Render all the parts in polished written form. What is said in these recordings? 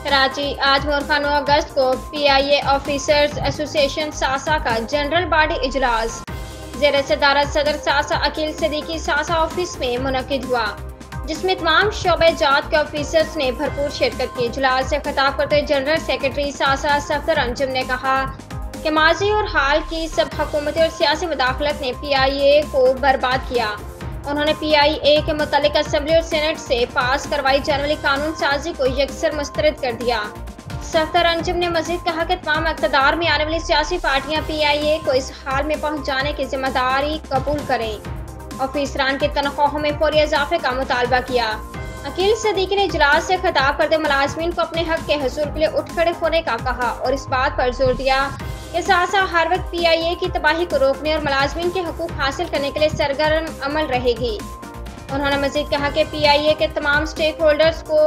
कराची। आज मुर्खा 9 अगस्त को PIA officers association सासा का जनरल बॉडी इजलास ज़ेर सदारत सदर सासा अकील सिद्दीकी सासा ऑफिस में मुनक्किद हुआ, जिसमें तमाम शोबे जात के ऑफिसर्स ने भरपूर शिरकत की। इजलास से खिताब करते जनरल सेक्रेटरी सासा सफदर अंजुम ने कहा कि माजी और हाल की सब हुकूमती और सियासी मुदाखलत ने PIA को बर्बाद किया। उन्होंने PIA के मुतालिक असम्बली और सेनेट से पास करवाई जाने वाली कानून साजी को यकसर मुस्तरद कर दिया। सफदर अंजुम ने मजीद कहा कि तमाम इक़्तिदार में आने वाली सियासी पार्टियां PIA को इस हाल में पहुँच जाने की जिम्मेदारी कबूल करें। ऑफिसरान की तनख्वाहों में फौरी इजाफे का मुतालबा किया। अकील सिद्दीकी ने इजलास से खिताब करते मुलाजमीन को अपने हक के हसूल के लिए उठ खड़े होने का कहा और इस बात पर जोर दिया कि सासा हर वक्त PIA की तबाही को रोकने और मुलाजमीन के हकूक हासिल करने के लिए सरगर्म अमल रहेगी। उन्होंने मजीद कहा कि PIA के तमाम स्टेक होल्डर्स को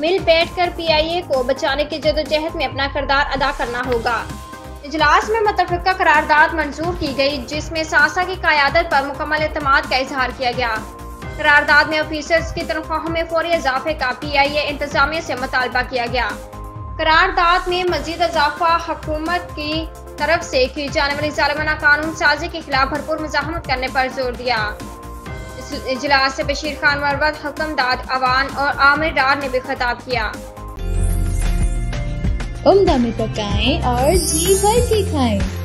मिल बैठ कर PIA को बचाने की जदोजहद में अपना किरदार अदा करना होगा। इजलास में मुतफ़िका करारदाद मंजूर की गई, जिसमें सासा की क़यादत पर मुकम्मल एतमाद का इजहार किया गया। करारदाद में ऑफिसर्स की तनख्वाहों में फौरी इजाफे का PIA इंतजामिया से मुतालबा किया गया। करारदाद में मजीद इजाफा हुकूमत की तरफ से की जाने वाली जालिमाना कानून साजी के खिलाफ भरपूर मुज़ाहमत करने पर जोर दिया। इस इजलास से बशीर खान मरवत, हुक्मदाद अवान और आमिर डार ने भी खिताब किया। उम्दा में पकाएं और जी भर के खाएं।